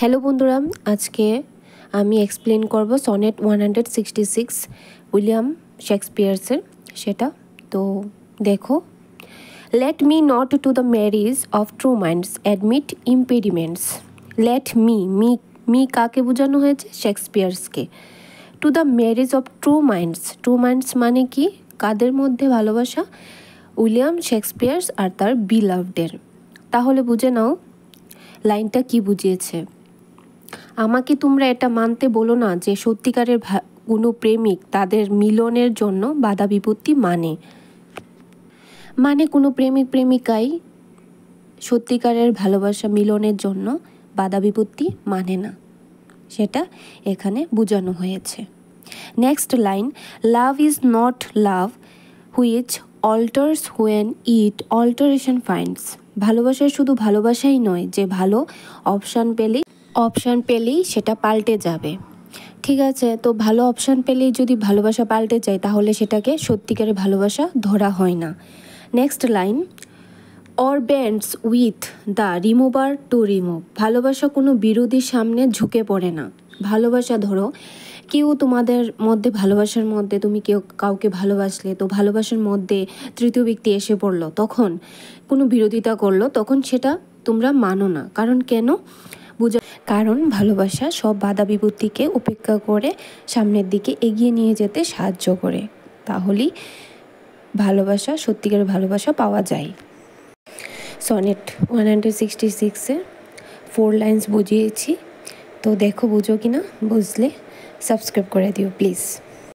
Hello বন্ধুরা, আজকে আমি এক্সপ্লেন করব সনেট 166 উইলিয়াম শেক্সপিয়ার্সের সেটা। তো দেখো, let me not to the marriage of true minds admit impediments. Let me কাকে বোঝানো হয়েছে? শেক্সপিয়ার্সকে। To the marriage of true minds মানে কি? কাদের মধ্যে ভালোবাসা? উইলিয়াম শেক্সপিয়ার্স আর তার বিলাভডের। তাহলে বুঝে নাও লাইনটা কি বুঝিয়েছে। আমাকে তোমরা এটা মানতে বলো না যে সত্যিকারের কোনো প্রেমিক তাদের মিলনের জন্য বাধা বিপত্তি মানে কোনো প্রেমিক প্রেমিকাই সত্যিকারের ভালোবাসা মিলনের জন্য বাধা বিপত্তি মানে না, সেটা এখানে বোঝানো হয়েছে। Next line, love is not love which alters when it alteration finds. ভালোবাসা শুধু ভালোবাসাই নয় যে ভালো অপশান পেলেই সেটা পাল্টে যাবে। ঠিক আছে, তো ভালো অপশান পেলেই যদি ভালোবাসা পাল্টে যায় তাহলে সেটাকে সত্যিকারের ভালোবাসা ধরা হয় না। Next line, or bands with the remover to remove. ভালোবাসা কোনো বিরোধীর সামনে ঝুঁকে পড়ে না। ভালোবাসা ধরো কেউ তোমাদের মধ্যে ভালোবাসার মধ্যে তুমি কাউকে ভালোবাসলে, তো ভালোবাসার মধ্যে তৃতীয় ব্যক্তি এসে পড়লো, তখন কোনো বিরোধিতা করলো, তখন সেটা তোমরা মানো না। কারণ কেন? কারণ ভালোবাসা সব বাধা বিপত্তিকে উপেক্ষা করে সামনের দিকে এগিয়ে নিয়ে যেতে সাহায্য করে। তাহলেই সত্যিকারের ভালোবাসা পাওয়া যায়। সনেট 166-এ 4 লাইন্স বুঝিয়েছি, তো দেখো বুঝো কিনা। বুঝলে সাবস্ক্রাইব করে দিও প্লিজ।